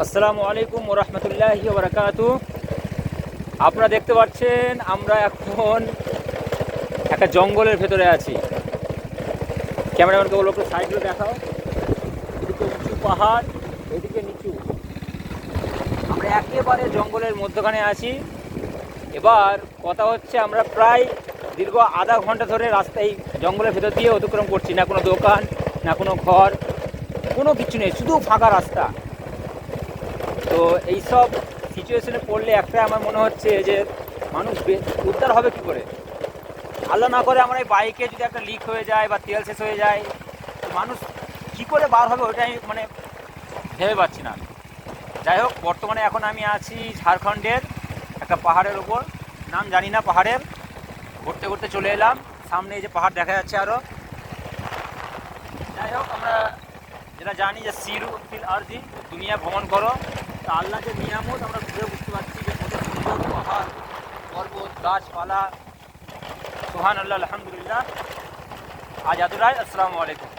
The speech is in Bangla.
আসসালামু আলাইকুম ওয়া রাহমাতুল্লাহি ওয়া বারাকাতুহু। আপনারা দেখতে পাচ্ছেন আমরা এখন একটা জঙ্গলের ভেতরে আছি। ক্যামেরাম্যানকে বলো একটু সাইডে দেখাও। এদিকে উঁচু পাহাড়, এদিকে নিচু। আমরা একেবারে জঙ্গলের মধ্যখানে আছি। এবার কথা হচ্ছে আমরা প্রায় দীর্ঘ আধা ঘন্টা ধরে রাস্তায় জঙ্গলের ভেতর দিয়ে অতিক্রম করছি। না কোনো দোকান, না কোনো ঘর, কোনো কিছু নেই, শুধু ফাঁকা রাস্তা। তো এইসব সিচুয়েশনে পড়লে একটা আমার মনে হচ্ছে যে মানুষ উদ্ধার হবে কী করে। আল্লাহ না করে আমার এই বাইকে যদি একটা লিক হয়ে যায় বা তেল শেষ হয়ে যায়, তো মানুষ কী করে বার হবে ওইটাই মানে ভেবে পাচ্ছি না। যাই হোক, বর্তমানে এখন আমি আছি ঝাড়খণ্ডের একটা পাহাড়ের ওপর, নাম জানি না পাহাড়ের। ঘুরতে ঘুরতে চলে এলাম, সামনে এই যে পাহাড় দেখা যাচ্ছে আরও। যাই হোক, আমরা যেটা জানি যে সিরু ফিল আরদি, দুনিয়া ভ্রমণ করো। তা আল্লাহ যে নিয়ামত আমরা ঘুরে বুঝতে পারছি যে কত সুন্দর পাহাড়, পর্বত, গাছপালা। সুবহানাল্লাহ, আলহামদুলিল্লাহ। আজ এতটাই। আসসালামু আলাইকুম।